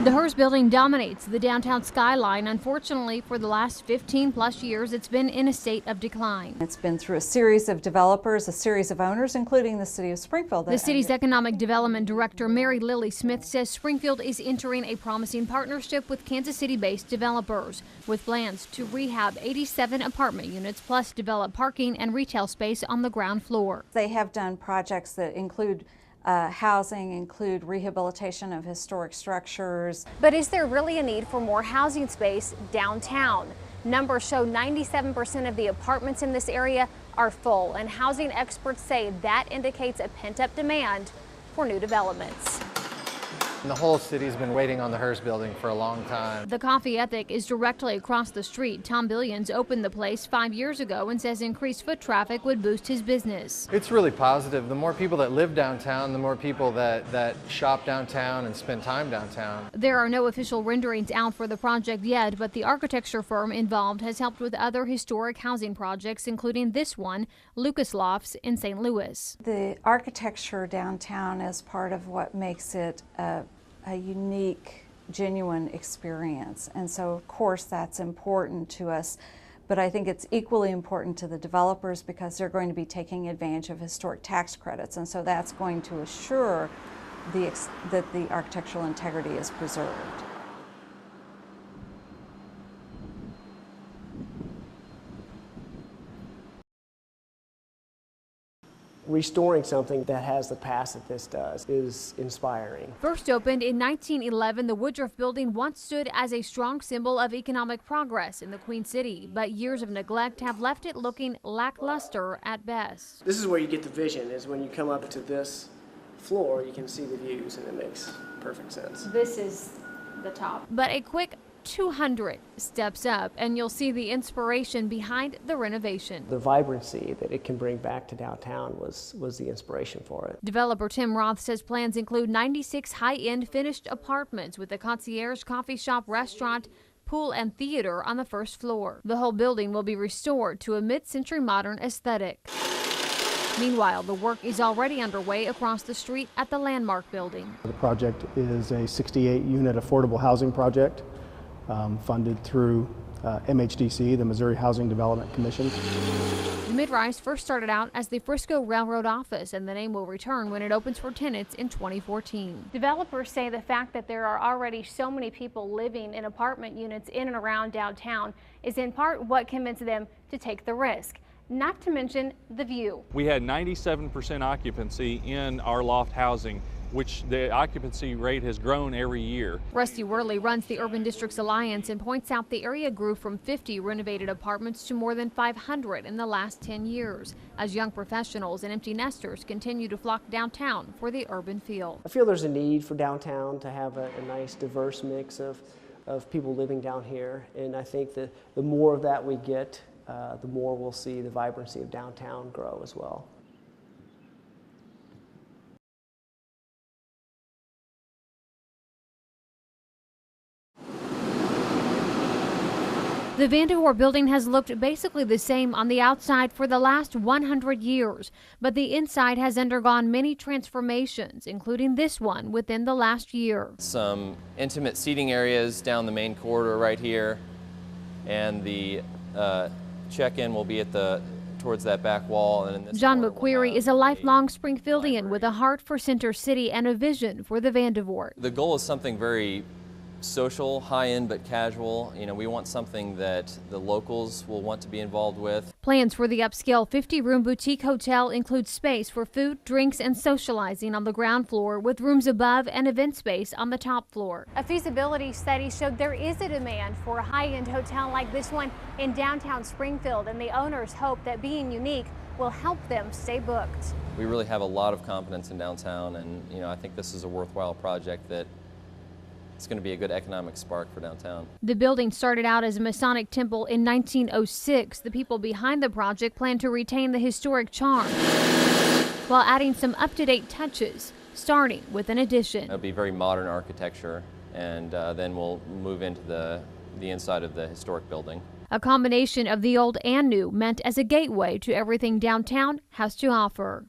The Hearst Building dominates the downtown skyline. Unfortunately, for the last 15+ years, it's been in a state of decline. It's been through a series of developers, a series of owners, including the city of Springfield. The city's economic development director, Mary Lily Smith, says Springfield is entering a promising partnership with Kansas City-based developers, with plans to rehab 87 apartment units, plus develop parking and retail space on the ground floor. They have done projects that include housing, include rehabilitation of historic structures. But is there really a need for more housing space downtown? Numbers show 97% of the apartments in this area are full, and housing experts say that indicates a pent-up demand for new developments. The whole city's been waiting on the Hearst Building for a long time. The Coffee Ethic is directly across the street. Tom Billions opened the place 5 years ago and says increased foot traffic would boost his business. It's really positive. The more people that live downtown, the more people that shop downtown and spend time downtown. There are no official renderings out for the project yet, but the architecture firm involved has helped with other historic housing projects, including this one, Lucas Lofts in St. Louis. The architecture downtown is part of what makes it a unique, genuine experience. And so, of course, that's important to us. But I think it's equally important to the developers because they're going to be taking advantage of historic tax credits. And so that's going to assure that the architectural integrity is preserved. Restoring something that has the past that this does is inspiring. First opened in 1911, the Woodruff Building once stood as a strong symbol of economic progress in the Queen City, but years of neglect have left it looking lackluster at best. This is where you get the vision, is when you come up to this floor, you can see the views, and it makes perfect sense. This is the top. But a quick 200 steps up and you'll see the inspiration behind the renovation. The vibrancy that it can bring back to downtown was the inspiration for it. Developer Tim Roth says plans include 96 high-end finished apartments with a concierge, coffee shop, restaurant, pool and theater on the first floor. The whole building will be restored to a mid-century modern aesthetic. Meanwhile, the work is already underway across the street at the Landmark Building. The project is a 68-unit affordable housing project funded through MHDC, the Missouri Housing Development Commission. The mid-rise first started out as the Frisco Railroad office, and the name will return when it opens for tenants in 2014. Developers say the fact that there are already so many people living in apartment units in and around downtown is in part what convinced them to take the risk. Not to mention the view. We had 97% occupancy in our loft housing, which the occupancy rate has grown every year. Rusty Worley runs the Urban Districts Alliance and points out the area grew from 50 renovated apartments to more than 500 in the last 10 years, as young professionals and empty nesters continue to flock downtown for the urban feel. I feel there's a need for downtown to have a nice diverse mix of people living down here, and I think that the more of that we get, the more we'll see the vibrancy of downtown grow as well. The Dervoort Building has looked basically the same on the outside for the last 100 years, but the inside has undergone many transformations, including this one within the last year. Some intimate seating areas down the main corridor right here, and the check-in will be at towards that back wall. And in this John McQuarrie is a lifelong Springfieldian with a heart for Center City and a vision for the Dervoort. The goal is something very social, high-end but casual. You know, we want something that the locals will want to be involved with. Plans for the upscale 50-room boutique hotel include space for food, drinks, and socializing on the ground floor, with rooms above and event space on the top floor. A feasibility study showed there is a demand for a high-end hotel like this one in downtown Springfield, and the owners hope that being unique will help them stay booked. We really have a lot of confidence in downtown, and I think this is a worthwhile project that it's going to be a good economic spark for downtown. The building started out as a Masonic temple in 1906. The people behind the project plan to retain the historic charm while adding some up-to-date touches, starting with an addition. It'll be very modern architecture, and then we'll move into the inside of the historic building. A combination of the old and new, meant as a gateway to everything downtown has to offer.